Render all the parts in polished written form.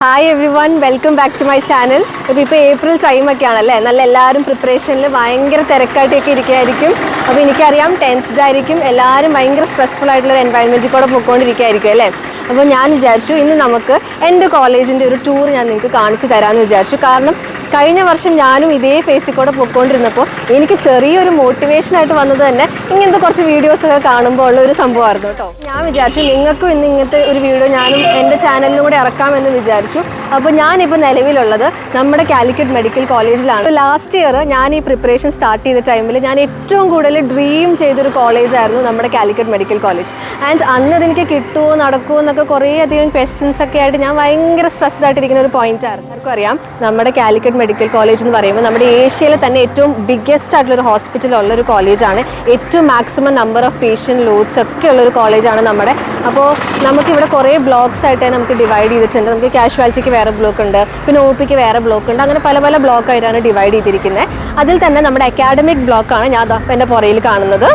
Hi everyone, welcome back to my channel. ഇപ്പോൾ April ടൈമൊക്കെ ആണല്ലേ, നല്ല എല്ലാവരും പ്രിപ്പറേഷനിൽ ഭയങ്കര തിരക്കായിട്ടൊക്കെ ഇരിക്കുകയായിരിക്കും. അപ്പോൾ എനിക്കറിയാം ടെൻസ്ഡ് ആയിരിക്കും, എല്ലാവരും ഭയങ്കര സ്ട്രെസ്ഫുൾ ആയിട്ടുള്ള എൻവയൺമെൻറ്റിൽ കൂടെ പോയിക്കൊണ്ടിരിക്കുകയായിരിക്കും അല്ലേ. അപ്പോൾ ഞാൻ വിചാരിച്ചു ഇന്ന് നമുക്ക് എൻ്റെ കോളേജിൻ്റെ ഒരു ടൂർ ഞാൻ നിങ്ങൾക്ക് കാണിച്ചു തരാമെന്ന് വിചാരിച്ചു. കാരണം കഴിഞ്ഞ വർഷം ഞാനും ഇതേ ഫേസിൽ കൂടെ പോയിക്കൊണ്ടിരുന്നപ്പോൾ എനിക്ക് ചെറിയൊരു മോട്ടിവേഷനായിട്ട് വന്നത് തന്നെ ഇങ്ങനത്തെ കുറച്ച് വീഡിയോസൊക്കെ കാണുമ്പോൾ ഉള്ള ഒരു സംഭവമായിരുന്നു കേട്ടോ. ഞാൻ വിചാരിച്ചു നിങ്ങൾക്കും ഇന്ന് ഇങ്ങനത്തെ ഒരു വീഡിയോ ഞാനും എൻ്റെ ചാനലിലൂടെ ഇറക്കാമെന്ന് വിചാരിച്ചു. അപ്പോൾ ഞാനിപ്പോൾ നിലവിലുള്ളത് നമ്മുടെ കാലിക്കറ്റ് മെഡിക്കൽ കോളേജിലാണ്. ലാസ്റ്റ് ഇയർ ഞാൻ ഈ പ്രിപ്പറേഷൻ സ്റ്റാർട്ട് ചെയ്ത ടൈമിൽ ഞാൻ ഏറ്റവും കൂടുതൽ ഡ്രീം ചെയ്തൊരു കോളേജായിരുന്നു നമ്മുടെ കാലിക്കറ്റ് മെഡിക്കൽ കോളേജ്. ആൻഡ് അന്ന് അതെനിക്ക് കിട്ടുമോ നടക്കുമോ എന്നൊക്കെ കുറേയധികം ക്വസ്റ്റ്യൻസ് ഒക്കെ ആയിട്ട് ഞാൻ ഭയങ്കര സ്ട്രെസ്ഡ് ആയിട്ടിരിക്കുന്ന ഒരു പോയിന്റ് ആയിരുന്നു. എല്ലാവർക്കും അറിയാം നമ്മുടെ കാലിക്കറ്റ് മെഡിക്കൽ കോളേജ് എന്ന് പറയുമ്പോൾ നമ്മുടെ ഏഷ്യയിലെ തന്നെ ഏറ്റവും ബിഗ്ഗസ്റ്റ് ആയിട്ടുള്ളൊരു ഹോസ്പിറ്റലുള്ള ഒരു കോളേജാണ്. ഏറ്റവും maximum number of patient loads ഒക്കെ ഉള്ളൊരു കോളേജാണ് നമ്മുടെ. അപ്പോൾ നമുക്കിവിടെ കുറേ ബ്ലോക്സ് ആയിട്ട് നമുക്ക് ഡിവൈഡ് ചെയ്തിട്ടുണ്ട്. നമുക്ക് കാഷ്വാലിറ്റിക്ക് വേറെ ബ്ലോക്ക് ഉണ്ട്, പിന്നെ ഒ പിക്ക് വേറെ ബ്ലോക്ക് ഉണ്ട്, അങ്ങനെ പല പല ബ്ലോക്കായിട്ടാണ് ഡിവൈഡ് ചെയ്തിരിക്കുന്നത്. അതിൽ തന്നെ നമ്മുടെ അക്കാഡമിക് ബ്ലോക്കാണ് ഞാൻ എൻ്റെ പുറയിൽ കാണുന്നത്.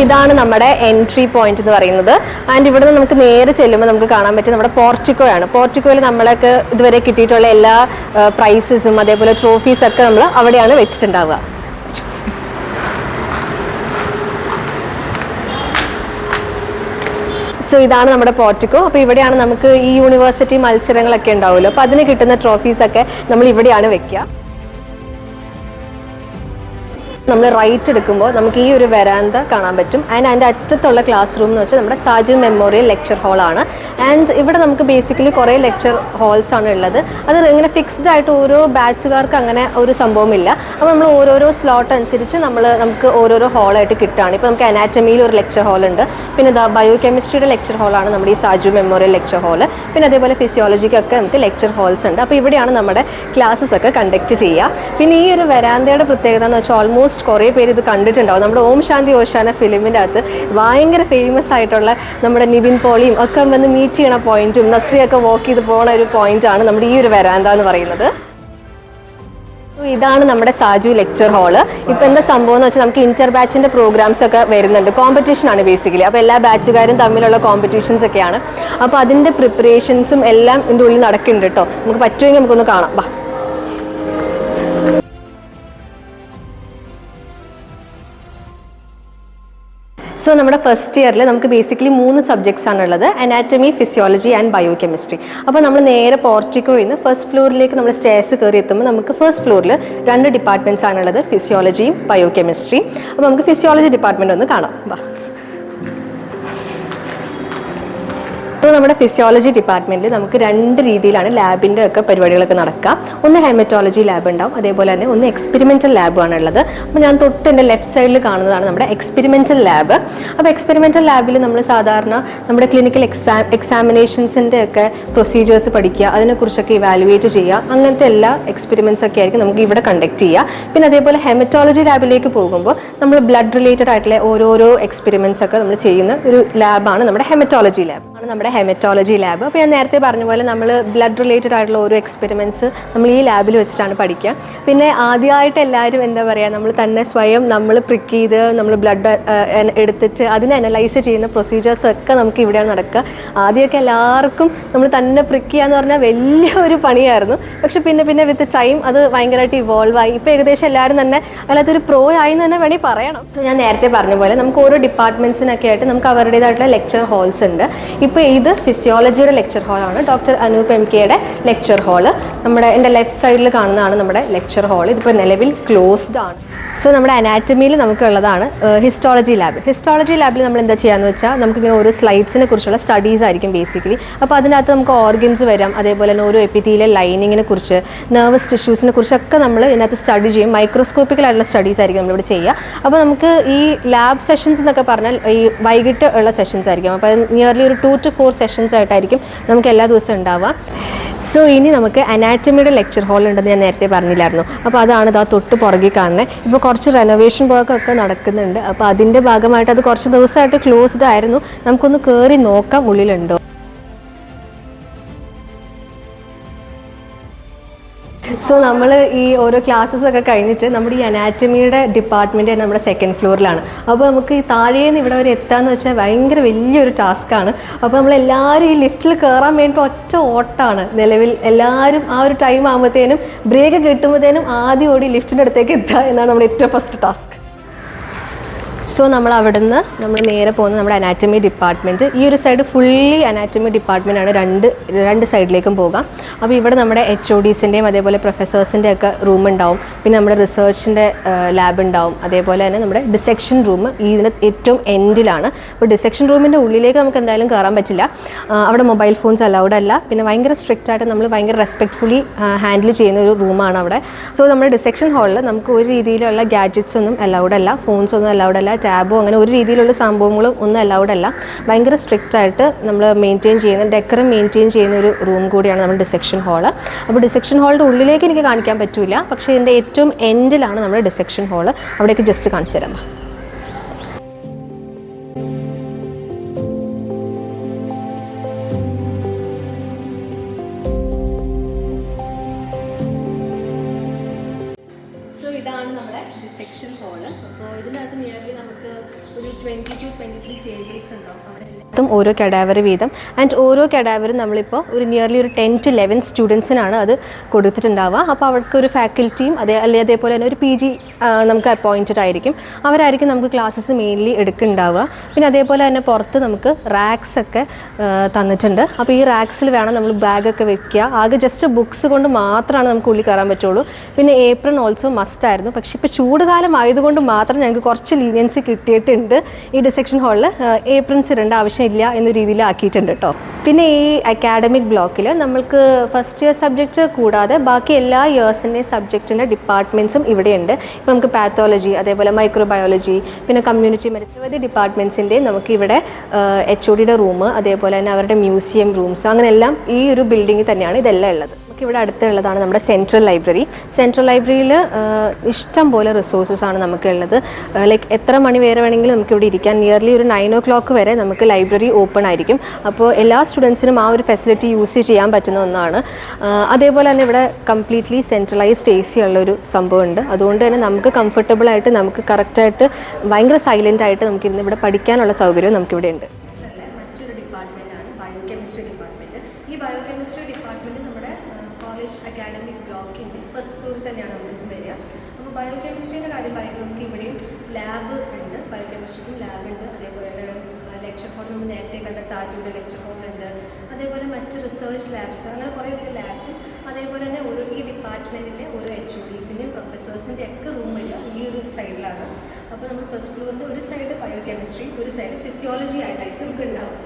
ഇതാണ് നമ്മുടെ എൻട്രി പോയിന്റ് എന്ന് പറയുന്നത്. ആൻഡ് ഇവിടെ നിന്ന് നമുക്ക് നേരെ ചെല്ലുമ്പോൾ നമുക്ക് കാണാൻ പറ്റും നമ്മുടെ പോർട്ടിക്കോയാണ്. പോർട്ടിക്കോയിൽ നമ്മളൊക്കെ ഇതുവരെ കിട്ടിയിട്ടുള്ള എല്ലാ പ്രൈസസും അതേപോലെ ട്രോഫീസൊക്കെ നമ്മൾ അവിടെയാണ് വെച്ചിട്ടുണ്ടാവുക. സോ ഇതാണ് നമ്മുടെ പോർട്ടിക്കോ. അപ്പോൾ ഇവിടെയാണ് നമുക്ക് ഈ യൂണിവേഴ്സിറ്റി മത്സരങ്ങളൊക്കെ ഉണ്ടാവുമല്ലോ, അപ്പോൾ അതിന് കിട്ടുന്ന ട്രോഫീസൊക്കെ നമ്മൾ ഇവിടെയാണ് വെക്കുക. നമ്മൾ റൈറ്റ് എടുക്കുമ്പോൾ നമുക്ക് ഈ ഒരു വരാന്ത കാണാൻ പറ്റും. ആൻഡ് അതിൻ്റെ അറ്റത്തുള്ള ക്ലാസ് റൂം എന്ന് വെച്ചാൽ നമ്മുടെ സാജു മെമ്മോറിയൽ ലെക്ചർ ഹാളാണ്. ആൻഡ് ഇവിടെ നമുക്ക് ബേസിക്കലി കുറേ ലെക്ചർ ഹാൾസ് ആണ് ഉള്ളത്. അത് ഇങ്ങനെ ഫിക്സ്ഡ് ആയിട്ട് ഓരോ ബാച്ചുകാർക്ക് അങ്ങനെ ഒരു സംഭവമില്ല. അപ്പോൾ നമ്മൾ ഓരോരോ സ്ലോട്ട് അനുസരിച്ച് നമുക്ക് ഓരോരോ ഹാളായിട്ട് കിട്ടുകയാണ്. ഇപ്പോൾ നമുക്ക് അനാറ്റമിയിൽ ഒരു ലെക്ചർ ഹാൾ ഉണ്ട്, പിന്നെ ബയോ കെമിസ്ട്രിയുടെ ലെക്ചർ ഹാളാണ് നമ്മുടെ ഈ സാജു മെമ്മോറിയൽ ലെക്ചർ ഹാൾ. പിന്നെ അതേപോലെ ഫിസിയോളജിക്കൊക്കെ നമുക്ക് ലെക്ചർ ഹാൾസ് ഉണ്ട്. അപ്പോൾ ഇവിടെയാണ് നമ്മുടെ ക്ലാസ്സസ് ഒക്കെ കണ്ടക്ട് ചെയ്യുക. പിന്നെ ഈ ഒരു വരാന്തയുടെ പ്രത്യേകത എന്ന് വെച്ചാൽ ഓൾമോസ്റ്റ് കുറേ പേര് ഇത് കണ്ടിട്ടുണ്ടാവും. നമ്മുടെ ഓം ശാന്തി ഓശാന ഫിലിമിൻ്റെ അകത്ത് ഭയങ്കര ഫേമസ് ആയിട്ടുള്ള നമ്മുടെ നിവിൻ പോളിയും ഒക്കെ വന്ന് മീറ്റ് ചെയ്യണ പോയിന്റും നസ്രിയൊക്കെ വാക്ക് ചെയ്ത് പോകുന്ന ഒരു പോയിന്റാണ് നമ്മുടെ ഈ ഒരു വരാന്ത എന്ന് പറയുന്നത്. ഇതാണ് നമ്മുടെ സാജു ലെക്ചർ ഹാള്. ഇപ്പം എന്താ സംഭവം എന്ന് വെച്ചാൽ നമുക്ക് ഇന്റർ ബാച്ചിൻ്റെ പ്രോഗ്രാംസ് ഒക്കെ വരുന്നുണ്ട്. കോമ്പറ്റീഷൻ ആണ് ബേസിക്കലി. അപ്പോൾ എല്ലാ ബാച്ചുകാരും തമ്മിലുള്ള കോമ്പറ്റീഷൻസ് ഒക്കെയാണ്. അപ്പോൾ അതിൻ്റെ പ്രിപ്പറേഷൻസും എല്ലാം ഇതിൻ്റെ ഉള്ളിൽ നടക്കുന്നുണ്ട് കേട്ടോ. നമുക്ക് പറ്റുമെങ്കിൽ നമുക്കൊന്ന് കാണാം. വാ. സോ നമ്മുടെ ഫസ്റ്റ് ഇയറിൽ നമുക്ക് ബേസിക്കലി 3 സബ്ജക്ട്സ് ആണുള്ളത്: anatomy, physiology and bio chemistry. അപ്പോൾ നമ്മൾ നേരെ പോർട്ടിക്കോയിൽ നിന്ന് ഫസ്റ്റ് ഫ്ലോറിലേക്ക് നമ്മൾ സ്റ്റേഴ്സ് കയറി എത്തുമ്പോൾ നമുക്ക് ഫസ്റ്റ് ഫ്ലോറിൽ 2 ഡിപ്പാർട്ട്മെൻറ്റ്സ് ആണുള്ളത്, ഫിസിയോളജിയും ബയോ കെമിസ്ട്രിയും. അപ്പോൾ നമുക്ക് ഫിസിയോളജി ഡിപ്പാർട്ട്മെൻറ്റ് ഒന്ന് കാണാം. വാ. അപ്പോൾ നമ്മുടെ ഫിസിയോളജി ഡിപ്പാർട്ട്മെൻറ്റിൽ നമുക്ക് 2 രീതിയിലാണ് ലാബിൻ്റെ ഒക്കെ പരിപാടികളൊക്കെ നടക്കുക. ഒന്ന് ഹെമറ്റോളജി ലാബ് ഉണ്ടാവും, അതേപോലെ തന്നെ ഒന്ന് എക്സ്പെരിമെൻ്റൽ ലാബാണ് ഉള്ളത്. അപ്പോൾ ഞാൻ തൊട്ട് എൻ്റെ ലെഫ്റ്റ് സൈഡിൽ കാണുന്നതാണ് നമ്മുടെ എക്സ്പെരിമെൻ്റൽ ലാബ്. അപ്പോൾ എക്സ്പെരിമെൻ്റൽ ലാബിൽ നമ്മൾ സാധാരണ നമ്മുടെ ക്ലിനിക്കൽ എക്സാമിനേഷൻസിൻ്റെ ഒക്കെ പ്രൊസീജിയേഴ്സ് പഠിക്കുക, അതിനെക്കുറിച്ചൊക്കെ ഇവാലുവേറ്റ് ചെയ്യുക, അങ്ങനത്തെ എല്ലാ എക്സ്പെരിമെൻറ്റ്സ് ഒക്കെ ആയിരിക്കും നമുക്ക് ഇവിടെ കണ്ടക്ട് ചെയ്യുക. പിന്നെ അതേപോലെ ഹെമറ്റോളജി ലാബിലേക്ക് പോകുമ്പോൾ നമ്മൾ ബ്ലഡ് റിലേറ്റഡ് ആയിട്ടുള്ള ഓരോരോ എക്സ്പെരിമെൻറ്റ്സ് ഒക്കെ നമ്മൾ ചെയ്യുന്ന ഒരു ലാബാണ് നമ്മുടെ ഹെമറ്റോളജി ലാബ്. നമ്മുടെ ഹെമറ്റോളജി ലാബ്. അപ്പോൾ ഞാൻ നേരത്തെ പറഞ്ഞ പോലെ നമ്മൾ ബ്ലഡ് റിലേറ്റഡ് ആയിട്ടുള്ള ഓരോ എക്സ്പെരിമെൻറ്റ്സ് നമ്മൾ ഈ ലാബിൽ വെച്ചിട്ടാണ് പഠിക്കുക. പിന്നെ ആദ്യമായിട്ട് എല്ലാവരും എന്താ പറയുക, നമ്മൾ തന്നെ സ്വയം നമ്മൾ പ്രിക്ക് ചെയ്ത് നമ്മൾ ബ്ലഡ് എടുത്തിട്ട് അതിനെ അനലൈസ് ചെയ്യുന്ന പ്രൊസീജിയേഴ്സ് ഒക്കെ നമുക്ക് ഇവിടെയാണ് നടക്കുക. ആദ്യമൊക്കെ എല്ലാവർക്കും നമ്മൾ തന്നെ പ്രിക്ക് ചെയ്യാന്ന് പറഞ്ഞാൽ വലിയൊരു പണിയായിരുന്നു. പക്ഷെ പിന്നെ വിത്ത് ടൈം അത് ഭയങ്കരമായിട്ട് ഇവോൾവ് ആയി. ഇപ്പോൾ ഏകദേശം എല്ലാവരും തന്നെ അതിനകത്തൊരു പ്രോ ആയി എന്ന് തന്നെ വേണമെങ്കിൽ പറയണം. സോ ഞാൻ നേരത്തെ പറഞ്ഞ പോലെ നമുക്ക് ഓരോ ഡിപ്പാർട്ട്മെൻറ്റ്സിനൊക്കെ ആയിട്ട് നമുക്ക് അവരുടേതായിട്ടുള്ള ലെക്ചർ ഹാൾസ് ഉണ്ട്. ഇപ്പോൾ ഇത് ഫിസിയോളജിയുടെ ലെക്ചർ ഹാളാണ്, ഡോക്ടർ അനൂപ് MKയുടെ ലെക്ചർ ഹാള്. എൻ്റെ ലെഫ്റ്റ് സൈഡിൽ കാണുന്നതാണ് നമ്മുടെ ലെക്ചർ ഹാൾ. ഇതിപ്പോൾ നിലവിൽ ക്ലോസ്ഡ് ആണ്. സോ നമ്മുടെ അനാറ്റമിയിൽ നമുക്കുള്ളതാണ് ഹിസ്റ്റോളജി ലാബ്. ഹിസ്റ്റോളജി ലാബിൽ നമ്മൾ എന്താ ചെയ്യാന്ന് വെച്ചാൽ നമുക്കിങ്ങനെ ഓരോ സ്ലൈഡ്സിനെ കുറിച്ചുള്ള സ്റ്റഡീസ് ആയിരിക്കും ബേസിക്കലി. അപ്പോൾ അതിനകത്ത് നമുക്ക് ഓർഗൻസ് വരാം, അതേപോലെ തന്നെ ഓരോ എപ്പിത്തീലിയൽ ലൈനിങ്ങിനെ കുറിച്ച്, നെർവസ് ടിഷ്യൂസിനെ കുറിച്ചൊക്കെ നമ്മൾ ഇതിനകത്ത് സ്റ്റഡി ചെയ്യും. മൈക്രോസ്കോപ്പിക്കലായിട്ടുള്ള സ്റ്റഡീസ് ആയിരിക്കും നമ്മളിവിടെ ചെയ്യുക. അപ്പോൾ നമുക്ക് ഈ ലാബ് സെഷൻസ് എന്നൊക്കെ പറഞ്ഞാൽ ഈ വൈകിട്ട് ഉള്ള സെഷൻസ് ആയിരിക്കും. അപ്പോൾ നിയർലി ഒരു 2 to 4 സെഷൻസ് ആയിട്ടായിരിക്കും നമുക്ക് എല്ലാ ദിവസവും ഉണ്ടാവുക. സോ ഇനി നമുക്ക് അനാറ്റമിയുടെ ലെക്ചർ ഹാൾ ഉണ്ടെന്ന് ഞാൻ നേരത്തെ പറഞ്ഞില്ലായിരുന്നു. അപ്പോൾ അതാണ് ഇതാ തൊട്ട് പുറകിൽ കാണുന്നത്. ഇപ്പോൾ കുറച്ച് റെനോവേഷൻ വർക്കൊക്കെ നടക്കുന്നുണ്ട്. അപ്പോൾ അതിൻ്റെ ഭാഗമായിട്ട് അത് കുറച്ച് ദിവസമായിട്ട് ക്ലോസ്ഡ് ആയിരുന്നു. നമുക്കൊന്ന് കയറി നോക്കാം ഉള്ളിലുണ്ടോ. സോ നമ്മൾ ഈ ഓരോ ക്ലാസ്സസ് ഒക്കെ കഴിഞ്ഞിട്ട് നമ്മുടെ ഈ അനാറ്റമിയുടെ ഡിപ്പാർട്ട്മെൻറ്റ് നമ്മുടെ സെക്കൻഡ് ഫ്ലോറിലാണ്. അപ്പോൾ നമുക്ക് ഈ താഴേന്ന് ഇവിടെ വരെ എത്താന്ന് വെച്ചാൽ ഭയങ്കര വലിയൊരു ടാസ്ക്കാണ്. അപ്പോൾ നമ്മളെല്ലാവരും ഈ ലിഫ്റ്റിൽ കയറാൻ വേണ്ടി ഒറ്റ ഓട്ടമാണ് നിലവിൽ. എല്ലാവരും ആ ഒരു ടൈം ആകുമ്പോഴത്തേനും ബ്രേക്ക് കിട്ടുമ്പോഴത്തേനും ആദ്യം ഓടി ലിഫ്റ്റിൻ്റെ അടുത്തേക്ക് എത്തുക എന്നാണ് നമ്മുടെ ഏറ്റവും ഫസ്റ്റ് ടാസ്ക്. സോ നമ്മൾ അവിടുന്ന് നേരെ പോകുന്നത് നമ്മുടെ അനാറ്റമി ഡിപ്പാർട്ട്മെൻറ്റ്. ഈ ഒരു സൈഡ് ഫുള്ളി അനാറ്റമി ഡിപ്പാർട്ട്മെൻറ്റാണ്. രണ്ട് സൈഡിലേക്കും പോകാം. അപ്പോൾ ഇവിടെ നമ്മുടെ HODസിൻ്റെയും അതേപോലെ പ്രൊഫസേഴ്സിൻ്റെ ഒക്കെ റൂം ഉണ്ടാവും. പിന്നെ നമ്മുടെ റിസർച്ചിൻ്റെ ലാബ് ഉണ്ടാവും. അതേപോലെ തന്നെ നമ്മുടെ ഡിസെക്ഷൻ റൂം ഇതിന് ഏറ്റവും എൻഡിലാണ്. അപ്പോൾ ഡിസെക്ഷൻ റൂമിൻ്റെ ഉള്ളിലേക്ക് നമുക്ക് എന്തായാലും കയറാൻ പറ്റില്ല. അവിടെ മൊബൈൽ ഫോൺസ് അലൗഡ് അല്ല. പിന്നെ ഭയങ്കര സ്ട്രിക്റ്റ് ആയിട്ട് നമ്മൾ ഭയങ്കര റെസ്പെക്റ്റ്ഫുള്ളി ഹാൻഡിൽ ചെയ്യുന്ന ഒരു റൂമാണ് അവിടെ. സോ നമ്മുടെ ഡിസെക്ഷൻ ഹാളിൽ നമുക്ക് ഒരു രീതിയിലുള്ള ഗാഡ്ജറ്റ്സ് ഒന്നും അലൗഡ് അല്ല, ഫോൺസ് ഒന്നും അലൗഡ് അല്ല, ടാബോ അങ്ങനെ ഒരു രീതിയിലുള്ള സംഭവങ്ങളും ഒന്നും അലൗഡ് അല്ല. ഭയങ്കര സ്ട്രിക്റ്റ് ആയിട്ട് നമ്മൾ മെയിൻറ്റെയിൻ ചെയ്യുന്ന ഡെക്കറും മെയിൻറ്റെയിൻ ചെയ്യുന്ന ഒരു റൂം കൂടിയാണ് നമ്മുടെ ഡിസെക്ഷൻ ഹാള്. അപ്പോൾ ഡിസെക്ഷൻ ഹാളിൻ്റെ ഉള്ളിലേക്ക് എനിക്ക് കാണിക്കാൻ പറ്റില്ല, പക്ഷേ ഇതിൻ്റെ ഏറ്റവും എൻഡിലാണ് നമ്മുടെ ഡിസെക്ഷൻ ഹാള്. അവിടേക്ക് ജസ്റ്റ് കാണിച്ചു തരാം. ഇതാണ് നമ്മുടെ ഡിസെക്ഷൻ ഹാള്. അപ്പോൾ ഇതിനകത്ത് നിയർലി നമുക്ക് ഒരു 20 to 23 ടേബിൾസ് ഉണ്ടാവും. അവിടെ ഓരോ കഡാവർ വീതം. ആൻഡ് ഓരോ കഡാവറും നമ്മളിപ്പോൾ ഒരു നിയർലി ഒരു 10 to 11 സ്റ്റുഡൻസിനാണ് അത് കൊടുത്തിട്ടുണ്ടാവുക. അപ്പോൾ അവർക്ക് ഒരു ഫാക്കൽറ്റിയും അതേപോലെ തന്നെ ഒരു PG നമുക്ക് അപ്പോയിൻറ്റഡ് ആയിരിക്കും. അവരായിരിക്കും നമുക്ക് ക്ലാസ്സസ് മെയിൻലി എടുക്കുന്നുണ്ടാവുക. പിന്നെ അതേപോലെ തന്നെ പുറത്ത് നമുക്ക് റാക്സ് ഒക്കെ തന്നിട്ടുണ്ട്. അപ്പോൾ ഈ റാക്സിൽ വേണം നമ്മൾ ബാഗൊക്കെ വെക്കുക. ആകെ ജസ്റ്റ് ബുക്സ് കൊണ്ട് മാത്രമാണ് നമുക്ക് ഉള്ളിൽ കയറാൻ പറ്റുള്ളൂ. പിന്നെ ഏപ്രിൻ ഓൾസോ മസ്റ്റ് ആയിരുന്നു. പക്ഷേ ഇപ്പോൾ ചൂട് കാലം ആയതുകൊണ്ട് മാത്രം ഞങ്ങൾക്ക് കുറച്ച് ലീനിയൻസി കിട്ടിയിട്ടുണ്ട്. ഈ ഡിസെക്ഷൻ ഹാളിൽ ഏപ്രിൻസ് ഇടേണ്ട ആവശ്യമില്ല എന്ന രീതിയിൽ ആക്കിയിട്ടുണ്ട് കേട്ടോ. പിന്നെ ഈ അക്കാഡമിക് ബ്ലോക്കിൽ നമ്മൾക്ക് ഫസ്റ്റ് ഇയർ സബ്ജക്റ്റ് കൂടാതെ ബാക്കി എല്ലാ ഇയേഴ്സിൻ്റെയും സബ്ജക്റ്റിൻ്റെ ഡിപ്പാർട്ട്മെൻറ്റ്സും ഇവിടെയുണ്ട്. ഇപ്പോൾ നമുക്ക് പാത്തോളജി, അതേപോലെ മൈക്രോബയോളജി, പിന്നെ കമ്മ്യൂണിറ്റി മെഡിസിൻ ഡിപ്പാർട്ട്മെൻറ്റ്സിൻ്റെ നമുക്കിവിടെ HODയുടെ റൂം, അതേപോലെ തന്നെ അവരുടെ മ്യൂസിയം റൂംസ്, അങ്ങനെ എല്ലാം ഈ ഒരു ബിൽഡിങ്ങിൽ തന്നെയാണ് ഇതെല്ലാം ഉള്ളത്. ഇവിടെ അടുത്തുള്ളതാണ് നമ്മുടെ സെൻട്രൽ ലൈബ്രറി. സെൻട്രൽ ലൈബ്രറിയിൽ ഇഷ്ടം പോലെ റിസോഴ്സസ് ആണ് നമുക്കുള്ളത്. ലൈക്ക് എത്ര മണി വരെ വേണമെങ്കിലും നമുക്കിവിടെ ഇരിക്കാൻ. നിയർലി ഒരു 9 o'clock വരെ നമുക്ക് ലൈബ്രറി ഓപ്പൺ ആയിരിക്കും. അപ്പോൾ എല്ലാ സ്റ്റുഡൻസിനും ആ ഒരു ഫെസിലിറ്റി യൂസ് ചെയ്യാൻ പറ്റുന്ന ഒന്നാണ്. അതേപോലെ തന്നെ ഇവിടെ കംപ്ലീറ്റ്ലി സെൻട്രലൈസ്ഡ് AC ഉള്ളൊരു സംഭവമുണ്ട്. അതുകൊണ്ട് തന്നെ നമുക്ക് കംഫർട്ടബിളായിട്ട് നമുക്ക് കറക്റ്റായിട്ട് ഭയങ്കര സൈലൻ്റ് ആയിട്ട് നമുക്കിരുന്ന് ഇവിടെ പഠിക്കാനുള്ള സൗകര്യവും നമുക്കിവിടെ ഉണ്ട്. മറ്റൊരു ഡിപ്പാർട്ട്മെൻറ്റാണ് ബയോകെമിസ്ട്രി ഡിപ്പാർട്ട്മെൻറ്റ്. ഈ ബയോകെമിസ്ട്രി ഡിപ്പാർട്ട്മെൻറ്റ് നമ്മുടെ കോളേജ് അക്കാഡമിക് ബ്ലോക്കിൻ്റെ ഫസ്റ്റ് ഫ്ലോറിൽ തന്നെയാണ് നമുക്ക് വരിക. അപ്പോൾ ബയോകെമിസ്ട്രീൻ്റെ കാര്യം പറയുമ്പോൾ നമുക്ക് ഇവിടെയും ലാബ് ഉണ്ട്. ബയോകെമിസ്ട്രിക്കും ലാബ് ഉണ്ട്. അതേപോലെ ലെക്ചർ ഹോൾ നമ്മൾ നേരത്തെ കണ്ട സാജുവിൻ്റെ ലെക്ചർ ഹോൾ ഉണ്ട്. അതേപോലെ മറ്റ് റിസർച്ച് ലാബ്സ്, അങ്ങനെ കുറേ അധികം ലാബ്സും. അതേപോലെ തന്നെ ഈ ഡിപ്പാർട്ട്മെൻറ്റിൻ്റെ ഓരോ HODസിൻ്റെയും പ്രൊഫസേഴ്സിൻ്റെ ഒക്കെ റൂം വരിക ഈ ഒരു സൈഡിലാണ്. അപ്പോൾ നമ്മൾ ഫസ്റ്റ് ഫ്ലോറിൻ്റെ ഒരു സൈഡ് ബയോകെമിസ്ട്രി, ഒരു സൈഡ് ഫിസിയോളജി ആയിട്ടായിരിക്കും നമുക്ക് ഉണ്ടാവും.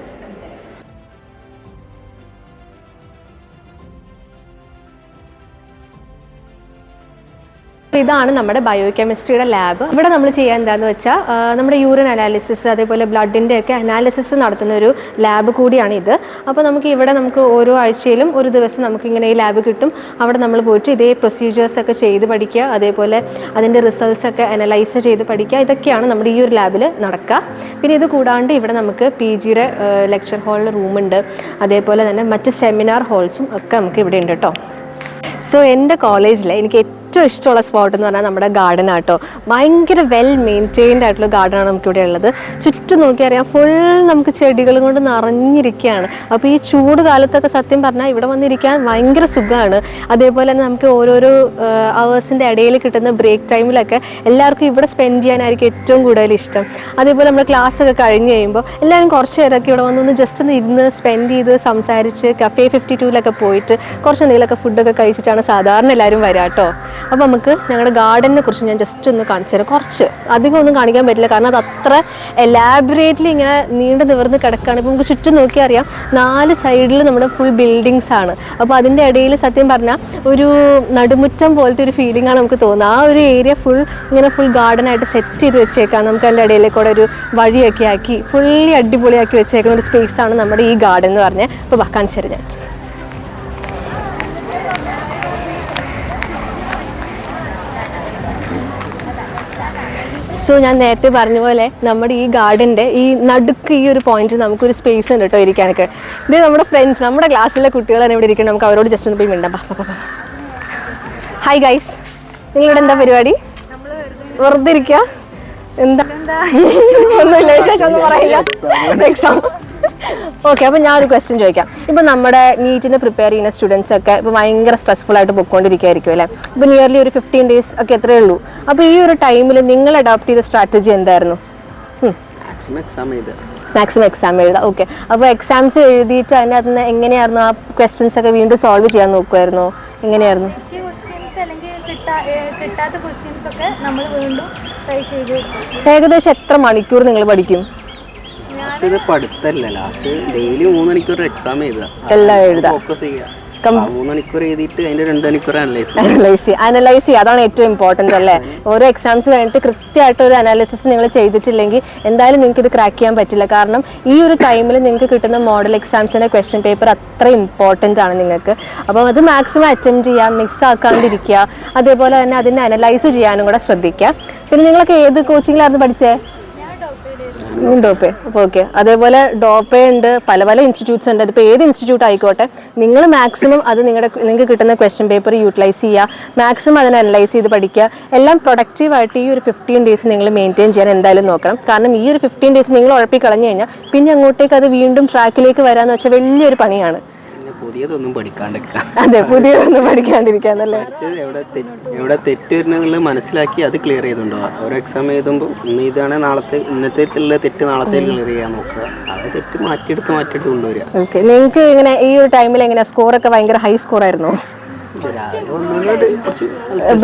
ഇതാണ് നമ്മുടെ ബയോകെമിസ്ട്രിയുടെ ലാബ്. ഇവിടെ നമ്മൾ ചെയ്യാൻ എന്താണെന്ന് വെച്ചാൽ നമ്മുടെ യൂറിൻ അനാലിസിസ്, അതേപോലെ ബ്ലഡിൻ്റെ ഒക്കെ അനാലിസിസ് നടത്തുന്ന ഒരു ലാബ് കൂടിയാണ് ഇത്. അപ്പോൾ നമുക്ക് ഓരോ ആഴ്ചയിലും ഒരു ദിവസം നമുക്കിങ്ങനെ ഈ ലാബ് കിട്ടും. അവിടെ നമ്മൾ പോയിട്ട് ഇതേ പ്രൊസീജിയേഴ്സ് ഒക്കെ ചെയ്ത് പഠിക്കുക, അതേപോലെ അതിൻ്റെ റിസൾട്ട്സ് ഒക്കെ അനലൈസ് ചെയ്ത് പഠിക്കുക. ഇതൊക്കെയാണ് നമ്മുടെ ഈ ഒരു ലാബിൽ നടക്കുക. പിന്നെ ഇത് കൂടാണ്ട് ഇവിടെ നമുക്ക് PGയുടെ ലെക്ചർ ഹാളിൽ റൂമുണ്ട്. അതേപോലെ തന്നെ മറ്റ് സെമിനാർ ഹാൾസും ഒക്കെ നമുക്ക് ഇവിടെ ഉണ്ട് കേട്ടോ. സോ എൻ്റെ കോളേജിൽ എനിക്ക് ഏറ്റവും ഇഷ്ടമുള്ള സ്പോട്ട് എന്ന് പറഞ്ഞാൽ നമ്മുടെ ഗാർഡൻ ആട്ടോ. ഭയങ്കര വെൽ മെയിൻറ്റെയിൻഡ് ആയിട്ടുള്ള ഗാർഡനാണ് നമുക്കിവിടെ ഉള്ളത്. ചുറ്റും നോക്കിയറിയാം ഫുൾ നമുക്ക് ചെടികൾ കൊണ്ട് നിറഞ്ഞിരിക്കുകയാണ്. അപ്പോൾ ഈ ചൂട് കാലത്തൊക്കെ സത്യം പറഞ്ഞാൽ ഇവിടെ വന്നിരിക്കാൻ ഭയങ്കര സുഖമാണ്. അതേപോലെ തന്നെ നമുക്ക് ഓരോരോ അവേഴ്സിൻ്റെ ഇടയിൽ കിട്ടുന്ന ബ്രേക്ക് ടൈമിലൊക്കെ എല്ലാവർക്കും ഇവിടെ സ്പെൻഡ് ചെയ്യാനായിരിക്കും ഏറ്റവും കൂടുതൽ ഇഷ്ടം. അതേപോലെ നമ്മുടെ ക്ലാസ്സൊക്കെ കഴിഞ്ഞ് കഴിയുമ്പോൾ എല്ലാവരും കുറച്ച് നേരമൊക്കെ ഇവിടെ വന്നൊന്ന് ജസ്റ്റ് ഒന്ന് ഇരുന്ന് സ്പെൻഡ് ചെയ്ത് സംസാരിച്ച് കഫേ 52-ലൊക്കെ പോയിട്ട് കുറച്ച് എന്തെങ്കിലുമൊക്കെ ഫുഡൊക്കെ കഴിച്ചിട്ടാണ് സാധാരണ എല്ലാവരും വരിക കേട്ടോ. അപ്പോൾ നമുക്ക് ഞങ്ങളുടെ ഗാർഡനെ കുറിച്ച് ഞാൻ ജസ്റ്റ് ഒന്ന് കാണിച്ചു തരാം. കുറച്ച് അധികം ഒന്നും കാണിക്കാൻ പറ്റില്ല, കാരണം അത് അത്ര എലാബറേറ്റ്ലി ഇങ്ങനെ നീണ്ടു നിവർന്ന് കിടക്കുകയാണ്. ഇപ്പോൾ നമുക്ക് ചുറ്റും നോക്കിയാൽ അറിയാം 4 സൈഡിൽ നമ്മുടെ ഫുൾ ബിൽഡിങ്സ് ആണ്. അപ്പോൾ അതിൻ്റെ ഇടയിൽ സത്യം പറഞ്ഞാൽ ഒരു നടുമുറ്റം പോലത്തെ ഒരു ഫീലിംഗ് ആണ് നമുക്ക് തോന്നുന്നത്. ആ ഒരു ഏരിയ ഫുൾ ഗാർഡനായിട്ട് സെറ്റ് ചെയ്ത് വെച്ചേക്കാം. നമുക്ക് അതിൻ്റെ ഇടയിലേക്കൂടെ ഒരു വഴിയൊക്കെ ആക്കി ഫുള്ളി അടിപൊളിയാക്കി വെച്ചേക്കുന്ന ഒരു സ്പേസാണ് നമ്മുടെ ഈ ഗാർഡൻ എന്ന് പറഞ്ഞാൽ. ഇപ്പോൾ കാണിച്ചു തരാം ഞാൻ. സോ ഞാൻ നേരത്തെ പറഞ്ഞ പോലെ നമ്മുടെ ഈ ഗാർഡൻ്റെ ഈ നടുക്ക് ഈ ഒരു പോയിന്റ് നമുക്കൊരു സ്പേസ് ഉണ്ട് കേട്ടോ ഇരിക്കാനൊക്കെ. ഇത് നമ്മുടെ ഫ്രണ്ട്സ്, നമ്മുടെ ക്ലാസ്സിലെ കുട്ടികളാണ് ഇവിടെ ഇരിക്കുന്നത്. നമുക്ക് അവരോട് ജസ്റ്റ് ഒന്ന് പോയി മിണ്ടാം. ഹായ് ഗൈസ്, നിങ്ങളുടെ എന്താ പരിപാടി? വെറുതെ ഇരിക്കുക? എന്താ ഒന്നുമില്ല, വിശേഷം ഒന്നും പറയില്ല. എക്സാം. ഓക്കെ, അപ്പോൾ ഞാനൊരു ക്വസ്റ്റ്യൻ ചോദിക്കാം. ഇപ്പം നമ്മുടെ നീറ്റിന് പ്രിപ്പയർ ചെയ്യുന്ന സ്റ്റുഡൻസ് ഒക്കെ ഇപ്പോൾ ഭയങ്കര സ്ട്രെസ്ഫുൾ ആയിട്ട് പൊയ്ക്കൊണ്ടിരിക്കുകയായിരിക്കും അല്ലേ? ഇപ്പോൾ നിയർലി ഒരു 15 days ഒക്കെ എത്രയേ ഉള്ളൂ. അപ്പോൾ ഈ ഒരു ടൈമിൽ നിങ്ങൾ അഡോപ്റ്റ് ചെയ്ത സ്ട്രാറ്റജി എന്തായിരുന്നു? മാക്സിമം എക്സാം എഴുതാം. ഓക്കെ, അപ്പോൾ എക്സാംസ് എഴുതിയിട്ട് അതിനകത്ത് നിന്ന് എങ്ങനെയായിരുന്നു ആ ക്വസ്റ്റ്യൻസ് ഒക്കെ വീണ്ടും സോൾവ് ചെയ്യാൻ നോക്കുമായിരുന്നോ? എങ്ങനെയായിരുന്നു? ഏകദേശം എത്ര മണിക്കൂർ നിങ്ങൾ പഠിക്കും? എല്ലാം എഴുതാം. അനലൈസ് ചെയ്യുക, അതാണ് ഏറ്റവും ഇമ്പോർട്ടൻ്റ് അല്ലേ? ഓരോ എക്സാംസ് കഴിഞ്ഞിട്ട് കൃത്യമായിട്ട് ഒരു അനാലിസിസ് നിങ്ങൾ ചെയ്തിട്ടില്ലെങ്കിൽ എന്തായാലും നിങ്ങൾക്ക് ഇത് ക്രാക്ക് ചെയ്യാൻ പറ്റില്ല. കാരണം ഈ ഒരു ടൈമിൽ നിങ്ങൾക്ക് കിട്ടുന്ന മോഡൽ എക്സാംസിൻ്റെ ക്വസ്റ്റ്യൻ പേപ്പർ അത്ര ഇമ്പോർട്ടൻ്റ് ആണ് നിങ്ങൾക്ക്. അപ്പം അത് മാക്സിമം അറ്റംപ്റ്റ് ചെയ്യുക, മിസ്സാക്കാണ്ടിരിക്കുക. അതേപോലെ തന്നെ അതിനെ അനലൈസ് ചെയ്യാനും കൂടെ ശ്രദ്ധിക്കുക. പിന്നെ നിങ്ങളൊക്കെ ഏത് കോച്ചിങ്ങിലായിരുന്നു പഠിച്ചത്? ഡോപ്പേ. അപ്പോൾ ഓക്കെ, അതേപോലെ ഡോപ്പേ ഉണ്ട്, പല പല ഇൻസ്റ്റിറ്റ്യൂട്ട്സ് ഉണ്ട്. അതിപ്പോൾ ഏത് ഇൻസ്റ്റിറ്റ്യൂട്ട് ആയിക്കോട്ടെ, നിങ്ങൾ മാക്സിമം അത് നിങ്ങൾക്ക് കിട്ടുന്ന ക്വസ്റ്റ്യൻ പേപ്പർ യൂട്ടിലൈസ് ചെയ്യുക, മാക്സിമം അതിനെ അനലൈസ് ചെയ്ത് പഠിക്കുക. എല്ലാം പ്രൊഡക്റ്റീവായിട്ട് ഈ ഒരു 15 days നിങ്ങൾ മെയിൻറ്റെയിൻ ചെയ്യാൻ എന്തായാലും നോക്കണം. കാരണം ഈ ഒരു 15 days നിങ്ങൾ ഉഴപ്പി കളഞ്ഞു കഴിഞ്ഞാൽ പിന്നെ അങ്ങോട്ടേക്ക് അത് വീണ്ടും ട്രാക്കിലേക്ക് വരാമെന്ന് വെച്ചാൽ വലിയൊരു പണിയാണ്. പുതിയതൊന്നും പഠിക്കാണ്ടിരിക്കുക. അതെ, പുതിയതൊന്നും പഠിക്കാണ്ടിരിക്കാന്നല്ലേ? എവിടെ തെറ്റ് വരുന്നത് മനസ്സിലാക്കി അത് ക്ലിയർ ചെയ്തുകൊണ്ടുപോകുക. ഓരോ എക്സാം എഴുതുമ്പോൾ ഇന്ന് ഇതാണ് നാളത്തെ ഇന്നത്തേക്കുള്ള തെറ്റ് നാളത്തെ ക്ലിയർ ചെയ്യാൻ നോക്കുക. അത് തെറ്റ് മാറ്റിയെടുത്ത് കൊണ്ടുവരിക. ഓക്കെ, നിങ്ങൾക്ക് ഇങ്ങനെ ഈ ഒരു ടൈമിൽ എങ്ങനെ സ്കോറൊക്കെ ഭയങ്കര ഹൈ സ്കോർ ആയിരുന്നോ?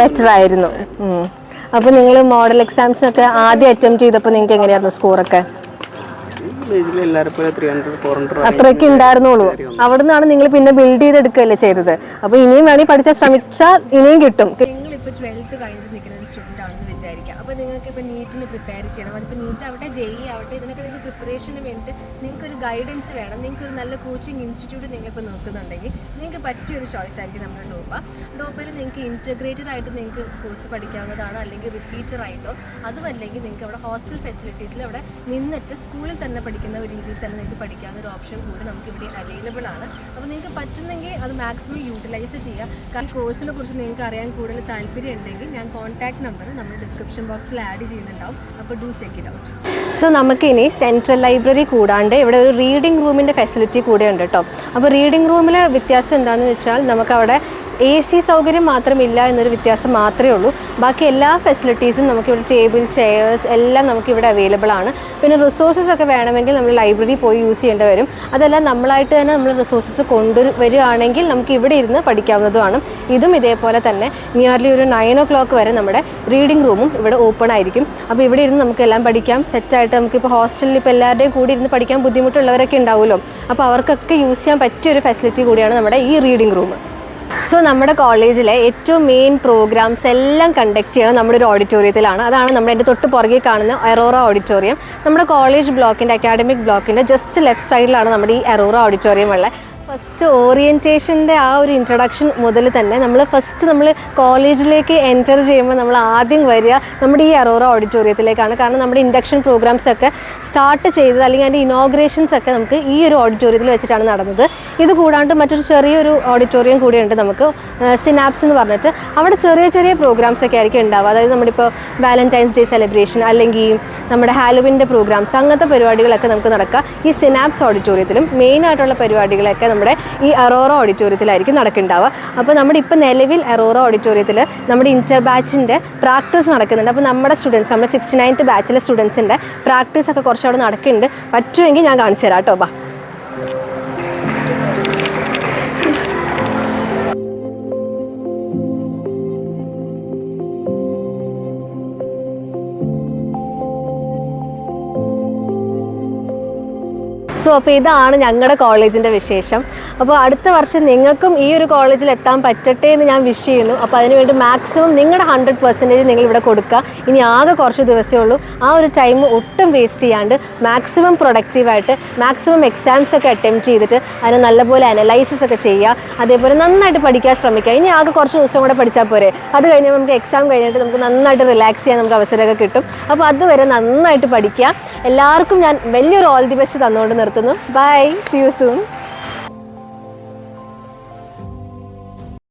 ബെറ്റർ ആയിരുന്നു. അപ്പോൾ നിങ്ങൾ മോഡൽ എക്സാംസിനൊക്കെ ആദ്യം അറ്റംപ്റ്റ് ചെയ്തപ്പോൾ നിങ്ങൾക്ക് എങ്ങനെയായിരുന്നു സ്കോറൊക്കെ? അത്രയ്ക്ക് ഉണ്ടായിരുന്നുള്ളൂ. അവിടെ നിന്നാണ് നിങ്ങൾ പിന്നെ ബിൽഡ് ചെയ്തെടുക്കുകയല്ലേ ചെയ്തത്. അപ്പോൾ ഇനിയും വേണമെങ്കിൽ പഠിച്ചാൽ ശ്രമിച്ചാൽ ഇനിയും കിട്ടും. നിങ്ങളിപ്പോൾ 12th കഴിഞ്ഞിട്ട് നിൽക്കുന്ന ഒരു സ്റ്റുഡൻ്റ് ആണെന്ന് വിചാരിക്കുക. അപ്പോൾ നിങ്ങൾക്ക് ഇപ്പോൾ നീറ്റിന് പ്രിപ്പയർ ചെയ്യണം. അതിപ്പോൾ നീറ്റ് ആവട്ടെ, JEE ആവട്ടെ, ഇതിനൊക്കെ നിങ്ങൾക്ക് പ്രിപ്പറേഷന് വേണ്ടിയിട്ട് നിങ്ങൾക്കൊരു ഗൈഡൻസ് വേണം. നിങ്ങൾക്കൊരു നല്ല കോച്ചിങ് ഇൻസ്റ്റിറ്റ്യൂട്ട് നിങ്ങളിപ്പോൾ നോക്കുന്നുണ്ടെങ്കിൽ നിങ്ങൾക്ക് പറ്റിയൊരു ചോയ്സ് ആയിരിക്കും നമ്മുടെ ഡോപ്പയിൽ നിങ്ങൾക്ക് ഇൻറ്റഗ്രേറ്റഡ് ആയിട്ട് നിങ്ങൾക്ക് കോഴ്സ് പഠിക്കാവുന്നതാണ്. അല്ലെങ്കിൽ റിപ്പീറ്റർ ആയിട്ടോ അതുമല്ലെങ്കിൽ നിങ്ങൾക്ക് അവിടെ ഹോസ്റ്റൽ ഫെസിലിറ്റീസിൽ അവിടെ നിന്നിട്ട് സ്കൂളിൽ തന്നെ പഠിക്കുന്ന ഒരു രീതിയിൽ തന്നെ നിങ്ങൾക്ക് പഠിക്കാവുന്ന ഒരു ഓപ്ഷൻ കൂടി നമുക്കിവിടെ അവൈലബിൾ ആണ്. അപ്പോൾ നിങ്ങൾക്ക് പറ്റുന്നെങ്കിൽ അത് മാക്സിമം യൂട്ടിലൈസ് ചെയ്യുക. കാരണം കോഴ്സിനെ കുറിച്ച് നിങ്ങൾക്ക് അറിയാൻ കൂടുതൽ താല്പര്യം ഉണ്ടെങ്കിൽ ഞാൻ കോൺടാക്ട് നമ്പർ നമ്മൾ ഡിസ്ക്രിപ്ഷൻ ബോക്സിൽ ആഡ് ചെയ്യുന്നുണ്ടാവും. അപ്പോൾ do check it out. So നമുക്കിനി സെൻട്രൽ ലൈബ്രറി കൂടാണ്ട് ഇവിടെ ഒരു റീഡിംഗ് റൂമിൻ്റെ ഫെസിലിറ്റി കൂടെ ഉണ്ട് കേട്ടോ. അപ്പോൾ റീഡിംഗ് റൂമിൽ വ്യത്യാസം എന്താണെന്ന് വെച്ചാൽ നമുക്കവിടെ AC സൗകര്യം മാത്രമില്ല എന്നൊരു വ്യത്യാസം മാത്രമേ ഉള്ളൂ. ബാക്കി എല്ലാ ഫെസിലിറ്റീസും നമുക്കിവിടെ ടേബിൾ, ചെയേഴ്സ് എല്ലാം നമുക്കിവിടെ അവൈലബിൾ ആണ്. പിന്നെ റിസോഴ്സസ് ഒക്കെ വേണമെങ്കിൽ നമ്മൾ ലൈബ്രറി പോയി യൂസ് ചെയ്യേണ്ടി വരും. അതെല്ലാം നമ്മളായിട്ട് തന്നെ നമ്മൾ റിസോഴ്സസ് കൊണ്ടുവരികയാണെങ്കിൽ നമുക്ക് ഇവിടെ ഇരുന്ന് പഠിക്കാവുന്നതുമാണ്. ഇതും ഇതേപോലെ തന്നെ നിയർലി ഒരു 9 o'clock വരെ നമ്മുടെ റീഡിംഗ് റൂമും ഇവിടെ ഓപ്പൺ ആയിരിക്കും. അപ്പോൾ ഇവിടെ ഇരുന്ന് നമുക്ക് എല്ലാം പഠിക്കാം. സെറ്റായിട്ട് നമുക്കിപ്പോൾ ഹോസ്റ്റലിൽ ഇപ്പോൾ എല്ലാവരുടെയും കൂടി ഇരുന്ന് പഠിക്കാൻ ബുദ്ധിമുട്ടുള്ളവരൊക്കെ ഉണ്ടാവുമല്ലോ. അപ്പോൾ അവർക്കൊക്കെ യൂസ് ചെയ്യാൻ പറ്റിയൊരു ഫെസിലിറ്റി കൂടിയാണ് നമ്മുടെ ഈ റീഡിംഗ് റൂം. സോ നമ്മുടെ കോളേജിലെ ഏറ്റവും മെയിൻ പ്രോഗ്രാംസ് എല്ലാം കണ്ടക്ട് ചെയ്യണം നമ്മുടെ ഒരു ഓഡിറ്റോറിയത്തിലാണ്. അതാണ് നമ്മുടെ എൻ്റെ തൊട്ട് പുറകെ കാണുന്ന അറോറ ഓഡിറ്റോറിയം. നമ്മുടെ കോളേജ് ബ്ലോക്കിൻ്റെ അക്കാഡമിക് ബ്ലോക്കിൻ്റെ ജസ്റ്റ് ലെഫ്റ്റ് സൈഡിലാണ് നമ്മുടെ ഈ അറോറ ഓഡിറ്റോറിയം ഉള്ളത്. ഫസ്റ്റ് ഓറിയൻറ്റേഷൻ്റെ ആ ഒരു ഇൻട്രൊഡക്ഷൻ മുതൽ തന്നെ നമ്മൾ കോളേജിലേക്ക് എൻറ്റർ ചെയ്യുമ്പോൾ നമ്മൾ ആദ്യം വരിക നമ്മുടെ ഈ അറോറ ഓഡിറ്റോറിയത്തിലേക്കാണ്. കാരണം നമ്മുടെ ഇൻഡക്ഷൻ പ്രോഗ്രാംസ് ഒക്കെ സ്റ്റാർട്ട് ചെയ്തത് അല്ലെങ്കിൽ അതിൻ്റെ ഇനോഗ്രേഷൻസ് ഒക്കെ നമുക്ക് ഈ ഒരു ഓഡിറ്റോറിയത്തിൽ വെച്ചിട്ടാണ് നടന്നത്. ഇത് കൂടാണ്ട് മറ്റൊരു ചെറിയൊരു ഓഡിറ്റോറിയം കൂടിയുണ്ട് നമുക്ക്, സിനാപ്സ് എന്ന് പറഞ്ഞിട്ട്. അവിടെ ചെറിയ ചെറിയ പ്രോഗ്രാംസ് ഒക്കെ ആയിരിക്കും ഉണ്ടാവുക. അതായത് നമ്മളിപ്പോൾ വാലന്റൈൻസ് ഡേ സെലിബ്രേഷൻ അല്ലെങ്കിൽ നമ്മുടെ ഹാലോവിൻ്റെ പ്രോഗ്രാംസ്, അങ്ങനത്തെ പരിപാടികളൊക്കെ നമുക്ക് നടക്കുക ഈ സിനാപ്സ് ഓഡിറ്റോറിയത്തിലും. മെയിനായിട്ടുള്ള പരിപാടികളൊക്കെ നമ്മുടെ ഈ അറോറ ഓഡിറ്റോറിയത്തിലായിരിക്കും നടക്കുന്നുണ്ടാവുക. അപ്പോൾ നമ്മുടെ ഇപ്പോൾ നിലവിൽ അറോറ ഓഡിറ്റോറിയത്തിൽ നമ്മുടെ ഇൻ്റർ ബാച്ചിൻ്റെ പ്രാക്ടീസ് നടക്കുന്നുണ്ട്. അപ്പോൾ നമ്മുടെ സ്റ്റുഡൻസ്, നമ്മുടെ 69th ബാച്ചിലെ സ്റ്റുഡൻസിൻ്റെ പ്രാക്ടീസ് ഒക്കെ കുറച്ചവിടെ നടക്കുന്നുണ്ട്. പറ്റുമെങ്കിൽ ഞാൻ കാണിച്ചു തരാം കേട്ടോ. ബാ. സോ അപ്പോൾ ഇതാണ് ഞങ്ങളുടെ കോളേജിൻ്റെ വിശേഷം. അപ്പോൾ അടുത്ത വർഷം നിങ്ങൾക്കും ഈ ഒരു കോളേജിൽ എത്താൻ പറ്റട്ടെ എന്ന് ഞാൻ വിഷ് ചെയ്യുന്നു. അപ്പോൾ അതിനുവേണ്ടി മാക്സിമം നിങ്ങളുടെ 100% നിങ്ങൾ ഇവിടെ കൊടുക്കുക. ഇനി ആകെ കുറച്ച് ദിവസമേ ഉള്ളൂ. ആ ഒരു ടൈം ഒട്ടും വേസ്റ്റ് ചെയ്യാണ്ട് മാക്സിമം പ്രൊഡക്റ്റീവായിട്ട് മാക്സിമം എക്സാംസ് ഒക്കെ അറ്റംപ്റ്റ് ചെയ്തിട്ട് അതിനെ നല്ലപോലെ അനലൈസിസ് ഒക്കെ ചെയ്യുക. അതേപോലെ നന്നായിട്ട് പഠിക്കാൻ ശ്രമിക്കുക. ഇനി ആകെ കുറച്ച് ദിവസം കൂടെ പഠിച്ചാൽ പോരെ. അത് കഴിഞ്ഞാൽ നമുക്ക് എക്സാം കഴിഞ്ഞിട്ട് നമുക്ക് നന്നായിട്ട് റിലാക്സ് ചെയ്യാൻ നമുക്ക് അവസരമൊക്കെ കിട്ടും. അപ്പോൾ അതുവരെ നന്നായിട്ട് പഠിക്കുക. എല്ലാവർക്കും ഞാൻ വലിയൊരു ഓൾ ദി ബെസ്റ്റ് തന്നുകൊണ്ട് നിർത്തുന്നു. Bye, see you soon.